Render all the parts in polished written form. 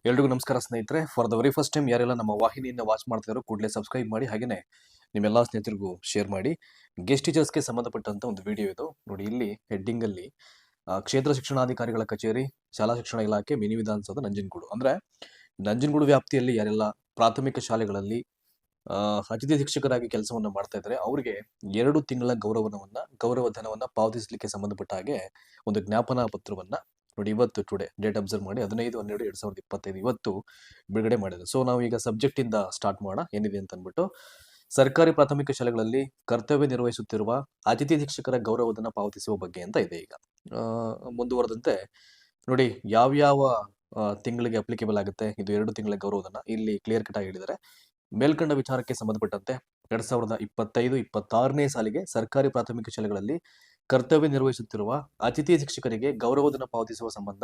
ಎಲ್ರಿಗೂ ನಮಸ್ಕಾರ ಸ್ನೇಹಿತರೆ. For the very first time ಯಾರೆಲ್ಲ ನಮ್ಮ ವಾಹಿನಿಯಿಂದ ವಾಚ್ ಮಾಡ್ತಿರೋ ಕೂಡಲೇ ಸಬ್ಸ್ಕ್ರೈಬ್ ಮಾಡಿ, ಹಾಗೆಯೇ ನಿಮ್ಮೆಲ್ಲ ಸ್ನೇಹಿತರಿಗೂ ಶೇರ್ ಮಾಡಿ. ಗೆಸ್ಟ್ ಟೀಚರ್ಸ್ಗೆ ಸಂಬಂಧಪಟ್ಟಂತ ಒಂದು ವಿಡಿಯೋ ಇದು ನೋಡಿ. ಇಲ್ಲಿ ಹೆಡ್ಡಿಂಗ್ ಅಲ್ಲಿ ಕ್ಷೇತ್ರ ಶಿಕ್ಷಣಾಧಿಕಾರಿಗಳ ಕಚೇರಿ, ಶಾಲಾ ಶಿಕ್ಷಣ ಇಲಾಖೆ, ಮಿನಿ ವಿಧಾನಸೌಧ, ನಂಜನಗೂಡು. ಅಂದ್ರೆ ನಂಜನಗೂಡು ವ್ಯಾಪ್ತಿಯಲ್ಲಿ ಯಾರೆಲ್ಲ ಪ್ರಾಥಮಿಕ ಶಾಲೆಗಳಲ್ಲಿ ಅತಿಥಿ ಶಿಕ್ಷಕರಾಗಿ ಕೆಲಸವನ್ನ ಮಾಡ್ತಾ ಇದ್ದಾರೆ ಅವರಿಗೆ 2 ತಿಂಗಳ ಗೌರವಧನವನ್ನ ಪಾವತಿಸಲಿಕ್ಕೆ ಸಂಬಂಧಪಟ್ಟ ಹಾಗೆ ಒಂದು ಜ್ಞಾಪನಾ ಪತ್ರವನ್ನ ನೋಡಿ ಇವತ್ತು ಟುಡೇ ಡೇಟ್ ಅಬ್ಸರ್ವ್ ಮಾಡಿ 15/12/2025 ಇವತ್ತು ಬಿಡುಗಡೆ ಮಾಡಿದೆ. ಸೊ ನಾವು ಈಗ ಸಬ್ಜೆಕ್ಟ್ ಇಂದ ಸ್ಟಾರ್ಟ್ ಮಾಡೋಣ ಏನಿದೆ ಅಂತ ಅಂದ್ಬಿಟ್ಟು. ಸರ್ಕಾರಿ ಪ್ರಾಥಮಿಕ ಶಾಲೆಗಳಲ್ಲಿ ಕರ್ತವ್ಯ ನಿರ್ವಹಿಸುತ್ತಿರುವ ಅತಿಥಿ ಶಿಕ್ಷಕರ ಗೌರವಧನ ಪಾವತಿಸುವ ಬಗ್ಗೆ ಅಂತ ಇದೆ. ಈಗ ಮುಂದುವರೆದಂತೆ ನೋಡಿ ಯಾವ್ಯಾವ ತಿಂಗಳಿಗೆ ಅಪ್ಲಿಕೇಬಲ್ ಆಗುತ್ತೆ ಇದು 2 ತಿಂಗಳ ಗೌರವಧನ ಇಲ್ಲಿ ಕ್ಲಿಯರ್ ಕಟ್ ಆಗಿ ಹೇಳಿದ್ದಾರೆ. ಮೇಲ್ಕಂಡ ವಿಚಾರಕ್ಕೆ ಸಂಬಂಧಪಟ್ಟಂತೆ 2025-26ನೇ ಸಾಲಿಗೆ ಸರ್ಕಾರಿ ಪ್ರಾಥಮಿಕ ಶಾಲೆಗಳಲ್ಲಿ ಕರ್ತವ್ಯ ನಿರ್ವಹಿಸುತ್ತಿರುವ ಅತಿಥಿ ಶಿಕ್ಷಕರಿಗೆ ಗೌರವಧನ ಪಾವತಿಸುವ ಸಂಬಂಧ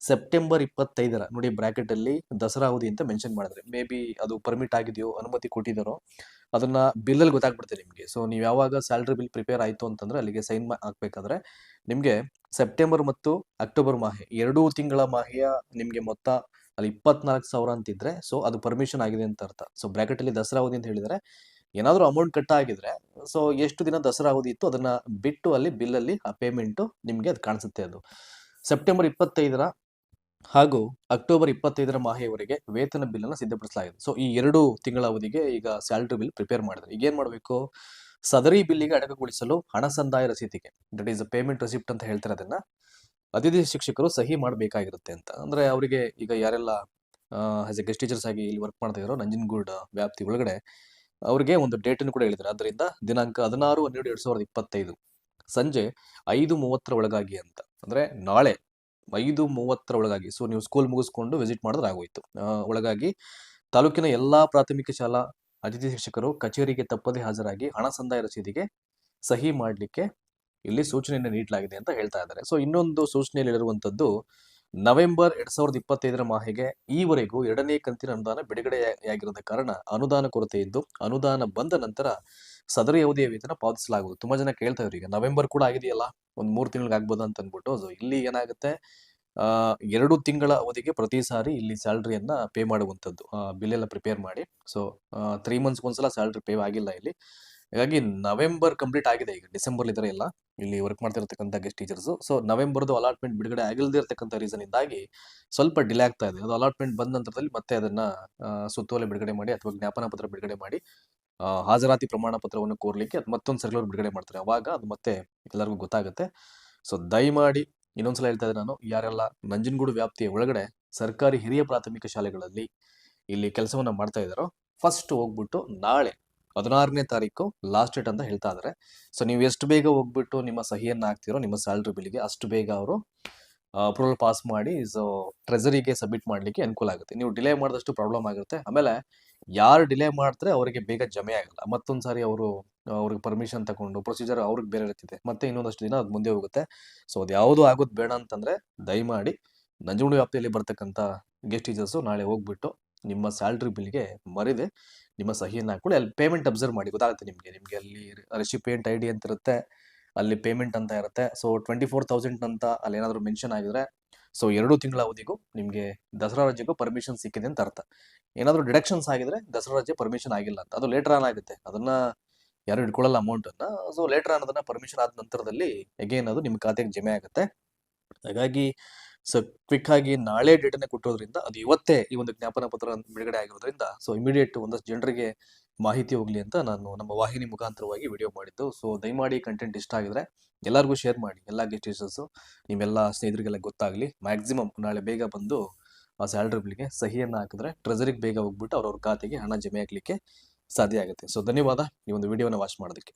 ಸೆಪ್ಟೆಂಬರ್ 25 ನೋಡಿ ಬ್ರಾಕೆಟ್ ಅಲ್ಲಿ ದಸರಾ ಅವಧಿ ಅಂತ ಮೆನ್ಷನ್ ಮಾಡಿದ್ರೆ, ಮೇ ಬಿ ಅದು ಪರ್ಮಿಟ್ ಆಗಿದೆಯೋ ಅನುಮತಿ ಕೊಟ್ಟಿದ್ದಾರೋ ಅದನ್ನ ಬಿಲ್ ಅಲ್ಲಿ ಗೊತ್ತಾಗ್ಬಿಡುತ್ತೆ ನಿಮ್ಗೆ. ಸೊ ನೀವು ಯಾವಾಗ ಸ್ಯಾಲರಿ ಬಿಲ್ ಪ್ರಿಪೇರ್ ಆಯ್ತು ಅಂತಂದ್ರೆ ಅಲ್ಲಿಗೆ ಸೈನ್ ಹಾಕ್ಬೇಕಾದ್ರೆ ನಿಮ್ಗೆ ಸೆಪ್ಟೆಂಬರ್ ಮತ್ತು ಅಕ್ಟೋಬರ್ ಮಾಹೆ 2 ತಿಂಗಳ ಮಾಹೆಯ ನಿಮ್ಗೆ ಮೊತ್ತ ಅಲ್ಲಿ 24,000 ಅಂತಿದ್ರೆ ಸೊ ಅದು ಪರ್ಮಿಷನ್ ಆಗಿದೆ ಅಂತ ಅರ್ಥ. ಸೊ ಬ್ರಾಕೆಟ್ ಅಲ್ಲಿ ದಸರಾ ಅವಧಿ ಅಂತ ಹೇಳಿದ್ರೆ ಏನಾದ್ರೂ ಅಮೌಂಟ್ ಕಟ್ ಆಗಿದ್ರೆ ಸೊ ಎಷ್ಟು ದಿನ ದಸರಾ ಅವಧಿ ಇತ್ತು ಅದನ್ನ ಬಿಟ್ಟು ಅಲ್ಲಿ ಬಿಲ್ ಅಲ್ಲಿ ಆ ಪೇಮೆಂಟ್ ನಿಮ್ಗೆ ಅದು ಕಾಣಿಸುತ್ತೆ. ಅದು ಸೆಪ್ಟೆಂಬರ್ 25 ಹಾಗೂ ಅಕ್ಟೋಬರ್ 25 ಮಾಹೆಯವರೆಗೆ ವೇತನ ಬಿಲ್ ಅನ್ನು ಸಿದ್ಧಪಡಿಸಲಾಗಿದೆ. ಸೊ ಈ 2 ತಿಂಗಳ ಅವಧಿಗೆ ಈಗ ಸ್ಯಾಲರಿ ಬಿಲ್ ಪ್ರಿಪೇರ್ ಮಾಡಿದ್ರೆ ಈಗ ಏನ್ ಮಾಡ್ಬೇಕು, ಸದರಿ ಬಿಲ್ಲಿಗೆ ಅಡಕಗೊಳಿಸಲು ಹಣ ಸಂದಾಯ ರಸೀತಿಗೆ ದಟ್ ಈಸ್ ಪೇಮೆಂಟ್ ರೆಸಿಪ್ಟ್ ಅಂತ ಹೇಳ್ತಾರೆ, ಅದನ್ನ ಅತಿಥಿ ಶಿಕ್ಷಕರು ಸಹಿ ಮಾಡಬೇಕಾಗಿರುತ್ತೆ ಅಂತ. ಅಂದ್ರೆ ಅವರಿಗೆ ಈಗ ಯಾರೆಲ್ಲ ಆಸ್ ಎ ಗೆಸ್ಟ್ ಟೀಚರ್ಸ್ ಆಗಿ ಇಲ್ಲಿ ವರ್ಕ್ ಮಾಡ್ತಾ ಇರೋ ನಂಜನಗೂಡು ವ್ಯಾಪ್ತಿ ಒಳಗಡೆ ಅವ್ರಿಗೆ ಒಂದು ಡೇಟ್ ಅನ್ನು ಕೂಡ ಹೇಳಿದ್ದಾರೆ. ಅದರಿಂದ ದಿನಾಂಕ 16/12/2025 ಸಂಜೆ 5:30 ಒಳಗಾಗಿ ಅಂತ, ಅಂದ್ರೆ ನಾಳೆ 5:30 ಒಳಗಾಗಿ. ಸೊ ನೀವು ಸ್ಕೂಲ್ ಮುಗಿಸ್ಕೊಂಡು ವಿಸಿಟ್ ಮಾಡಿದ್ರೆ ಆಗೋಯ್ತು. ಒಳಗಾಗಿ ತಾಲೂಕಿನ ಎಲ್ಲಾ ಪ್ರಾಥಮಿಕ ಶಾಲಾ ಅತಿಥಿ ಶಿಕ್ಷಕರು ಕಚೇರಿಗೆ ತಪ್ಪದೇ ಹಾಜರಾಗಿ ಹಣ ಸಂದಾಯ ರಸೀದಿಗೆ ಸಹಿ ಮಾಡಲಿಕ್ಕೆ ಇಲ್ಲಿ ಸೂಚನೆಯನ್ನು ನೀಡಲಾಗಿದೆ ಅಂತ ಹೇಳ್ತಾ ಇದ್ದಾರೆ. ಸೊ ಇನ್ನೊಂದು ಸೂಚನೆಯಲ್ಲಿ ಇರುವಂತದ್ದು ನವೆಂಬರ್ 2025 ಮಾಹೆಗೆ ಈವರೆಗೂ 2ನೇ ಕಂತಿನ ಅನುದಾನ ಬಿಡುಗಡೆಯಾಗಿರದ ಕಾರಣ ಅನುದಾನ ಕೊರತೆ ಇದ್ದು ಅನುದಾನ ಬಂದ ನಂತರ ಸದರಿ ಅವಧಿಯ ವೇತನ ಪಾವತಿಸಲಾಗುವುದು. ತುಂಬಾ ಜನ ಕೇಳ್ತಾ ಇದ್ರು ಈಗ ನವೆಂಬರ್ ಕೂಡ ಆಗಿದೆಯಲ್ಲ ಒಂದ್ 3 ತಿಂಗಳಿಗೆ ಆಗ್ಬೋದು ಅಂತ ಅಂದ್ಬಿಟ್ಟು. ಸೊ ಇಲ್ಲಿ ಏನಾಗುತ್ತೆ 2 ತಿಂಗಳ ಅವಧಿಗೆ ಪ್ರತಿ ಸಾರಿ ಇಲ್ಲಿ ಸ್ಯಾಲರಿಯನ್ನ ಪೇ ಮಾಡುವಂತದ್ದು ಬಿಲ್ ಎಲ್ಲ ಪ್ರಿಪೇರ್ ಮಾಡಿ. ಸೊ 3 ಮಂತ್ಸ್ ಒಂದ್ಸಲ ಸ್ಯಾಲರಿ ಪೇ ಆಗಿಲ್ಲ ಇಲ್ಲಿ. ಹಾಗಾಗಿ ನವೆಂಬರ್ ಕಂಪ್ಲೀಟ್ ಆಗಿದೆ, ಈಗ ಡಿಸೆಂಬರ್ ಇದ್ರೆ ಎಲ್ಲ ಇಲ್ಲಿ ವರ್ಕ್ ಮಾಡ್ತಿರತಕ್ಕಂಥ ಗೆಸ್ಟ್ ಟೀಚರ್ಸ್. ಸೊ ನವೆಂಬರ್ದು ಅಲಾಟ್ಮೆಂಟ್ ಬಿಡುಗಡೆ ಆಗಿಲ್ಲದೆ ಇರತಕ್ಕಂಥ ರೀಸನ್ ಇಂದಾಗಿ ಸ್ವಲ್ಪ ಡಿಲೇ ಆಗ್ತಾ ಇದೆ. ಅದು ಅಲಾಟ್ಮೆಂಟ್ ಬಂದ ನಂತರದಲ್ಲಿ ಮತ್ತೆ ಅದನ್ನ ಸುತ್ತೋಲೆ ಬಿಡುಗಡೆ ಮಾಡಿ ಅಥವಾ ಜ್ಞಾಪನಾ ಪತ್ರ ಬಿಡುಗಡೆ ಮಾಡಿ ಹಾಜರಾತಿ ಪ್ರಮಾಣ ಪತ್ರವನ್ನು ಕೋರ್ಲಿಕ್ಕೆ ಅದು ಮತ್ತೊಂದು ಸರ್ಕ್ಯುಲರ್ ಬಿಡುಗಡೆ ಮಾಡ್ತಾರೆ. ಅವಾಗ ಅದು ಮತ್ತೆ ಎಲ್ಲರಿಗೂ ಗೊತ್ತಾಗುತ್ತೆ. ಸೊ ದಯಮಾಡಿ ಇನ್ನೊಂದ್ಸಲ ಹೇಳ್ತಾ ಇದ್ದೀನಿ ನಾನು, ಯಾರೆಲ್ಲ ನಂಜನಗೂಡು ವ್ಯಾಪ್ತಿಯ ಒಳಗಡೆ ಸರ್ಕಾರಿ ಹಿರಿಯ ಪ್ರಾಥಮಿಕ ಶಾಲೆಗಳಲ್ಲಿ ಇಲ್ಲಿ ಕೆಲಸವನ್ನ ಮಾಡ್ತಾ ಇದ್ದಾರೋ ಫಸ್ಟ್ ಹೋಗ್ಬಿಟ್ಟು ನಾಳೆ 16ನೇ ತಾರೀಕು ಲಾಸ್ಟ್ ಡೇಟ್ ಅಂತ ಹೇಳ್ತಾ ಇದ್ದಾರೆ. ಸೊ ನೀವು ಎಷ್ಟು ಬೇಗ ಹೋಗ್ಬಿಟ್ಟು ನಿಮ್ಮ ಸಹಿಯನ್ನ ಹಾಕ್ತಿರೋ ನಿಮ್ಮ ಸ್ಯಾಲರಿ ಬಿಲ್ಗೆ ಅಷ್ಟು ಬೇಗ ಅವರು ಅಪ್ರೂವಲ್ ಪಾಸ್ ಮಾಡಿ ಸೊ ಟ್ರೆಸರಿಗೆ ಸಬ್ಮಿಟ್ ಮಾಡ್ಲಿಕ್ಕೆ ಅನುಕೂಲ ಆಗುತ್ತೆ. ನೀವು ಡಿಲೇ ಮಾಡಿದಷ್ಟು ಪ್ರಾಬ್ಲಮ್ ಆಗುತ್ತೆ. ಆಮೇಲೆ ಯಾರು ಡಿಲೇ ಮಾಡ್ತಾರೆ ಅವರಿಗೆ ಬೇಗ ಜಮೆ ಆಗಲ್ಲ. ಮತ್ತೊಂದು ಸಾರಿ ಅವ್ರಿಗೆ ಪರ್ಮಿಷನ್ ತಗೊಂಡು ಪ್ರೊಸೀಜರ್ ಅವ್ರಿಗೆ ಬೇರೆ ಇರ್ತಿದೆ, ಮತ್ತೆ ಇನ್ನೊಂದಷ್ಟು ದಿನ ಅದು ಮುಂದೆ ಹೋಗುತ್ತೆ. ಸೊ ಅದು ಯಾವುದು ಆಗೋದು ಬೇಡ ಅಂತಂದ್ರೆ ದಯಮಾಡಿ ನಂಜನಗೂಡು ವ್ಯಾಪ್ತಿಯಲ್ಲಿ ಬರ್ತಕ್ಕಂಥ ಗೆಸ್ಟ್ ಟೀಚರ್ಸು ನಾಳೆ ಹೋಗ್ಬಿಟ್ಟು ನಿಮ್ಮ ಸ್ಯಾಲ್ರಿ ಬಿಲ್ಗೆ ಮರಿದೆ ನಿಮ್ಮ ಸಹಿಯನ್ನು ಹಾಕೊಳ್ಳಿ. ಅಲ್ಲಿ ಪೇಮೆಂಟ್ ಅಬ್ಸರ್ವ್ ಮಾಡಿ ಗೊತ್ತಾಗುತ್ತೆ ನಿಮ್ಗೆ ಅಲ್ಲಿ ರೆಸಿಪಿಯೆಂಟ್ ID ಅಂತ ಇರುತ್ತೆ, ಅಲ್ಲಿ ಪೇಮೆಂಟ್ ಅಂತ ಇರುತ್ತೆ. ಸೊ 24,000 ಅಂತ ಅಲ್ಲಿ ಏನಾದ್ರು ಮೆನ್ಷನ್ ಆಗಿದ್ರೆ ಸೊ 2 ತಿಂಗಳ ಅವಧಿಗೂ ನಿಮ್ಗೆ ದಸರಾ ರಜೆಗೂ ಪರ್ಮಿಷನ್ ಸಿಕ್ಕಿದೆ ಅಂತ ಅರ್ಥ. ಏನಾದ್ರು ಡಿಡಕ್ಷನ್ಸ್ ಆಗಿದ್ರೆ ದಸರಾ ರಜೆ ಪರ್ಮಿಷನ್ ಆಗಿಲ್ಲ ಅಂತ, ಅದು ಲೇಟರ್ ಆನ್ ಆಗುತ್ತೆ, ಅದನ್ನ ಯಾರು ಇಟ್ಕೊಳ್ಳಲ್ಲ ಅಮೌಂಟ್ ಅನ್ನ. ಸೊ ಲೇಟರ್ ಆನ್ ಅದನ್ನ ಪರ್ಮಿಷನ್ ಆದ ನಂತರದಲ್ಲಿ ಅಗೇನ್ ಅದು ನಿಮ್ಮ ಖಾತೆಗೆ ಜಮೆ ಆಗುತ್ತೆ. ಹಾಗಾಗಿ ಸೊ ಕ್ವಿಕ್ ಆಗಿ ನಾಳೆ ಡೇಟ್ ಅನ್ನ ಕೊಟ್ಟೋದ್ರಿಂದ ಅದು ಇವತ್ತೇ ಈ ಒಂದು ಜ್ಞಾಪನ ಪತ್ರ ಬಿಡುಗಡೆ ಆಗಿರೋದ್ರಿಂದ ಸೊ ಇಮಿಡಿಯೇಟ್ ಒಂದಷ್ಟು ಜನರಿಗೆ ಮಾಹಿತಿ ಹೋಗ್ಲಿ ಅಂತ ನಾನು ನಮ್ಮ ವಾಹಿನಿ ಮುಖಾಂತರವಾಗಿ ವಿಡಿಯೋ ಮಾಡಿದ್ದು. ಸೊ ದಯಮಾಡಿ ಕಂಟೆಂಟ್ ಇಷ್ಟ ಆಗಿದ್ರೆ ಎಲ್ಲರಿಗೂ ಶೇರ್ ಮಾಡಿ, ಎಲ್ಲ ಗೆಸ್ಟ್ ಟೀಚರ್ಸು ನಿಮ್ಮೆಲ್ಲ ಸ್ನೇಹಿತರಿಗೆಲ್ಲ ಗೊತ್ತಾಗ್ಲಿ. ಮ್ಯಾಕ್ಸಿಮಮ್ ನಾಳೆ ಬೇಗ ಬಂದು ಆ ಸ್ಯಾಲರಿ ಬಿಲ್ಗೆ ಸಹಿಯನ್ನ ಹಾಕಿದ್ರೆ ಟ್ರೆಸರಿಗೆ ಬೇಗ ಹೋಗ್ಬಿಟ್ಟು ಅವ್ರವ್ರ ಖಾತೆಗೆ ಹಣ ಜಮೆ ಆಗ್ಲಿಕ್ಕೆ ಸಾಧ್ಯ ಆಗುತ್ತೆ. ಸೊ ಧನ್ಯವಾದ ಈ ಒಂದು ವಿಡಿಯೋನ ವಾಚ್ ಮಾಡೋದಕ್ಕೆ.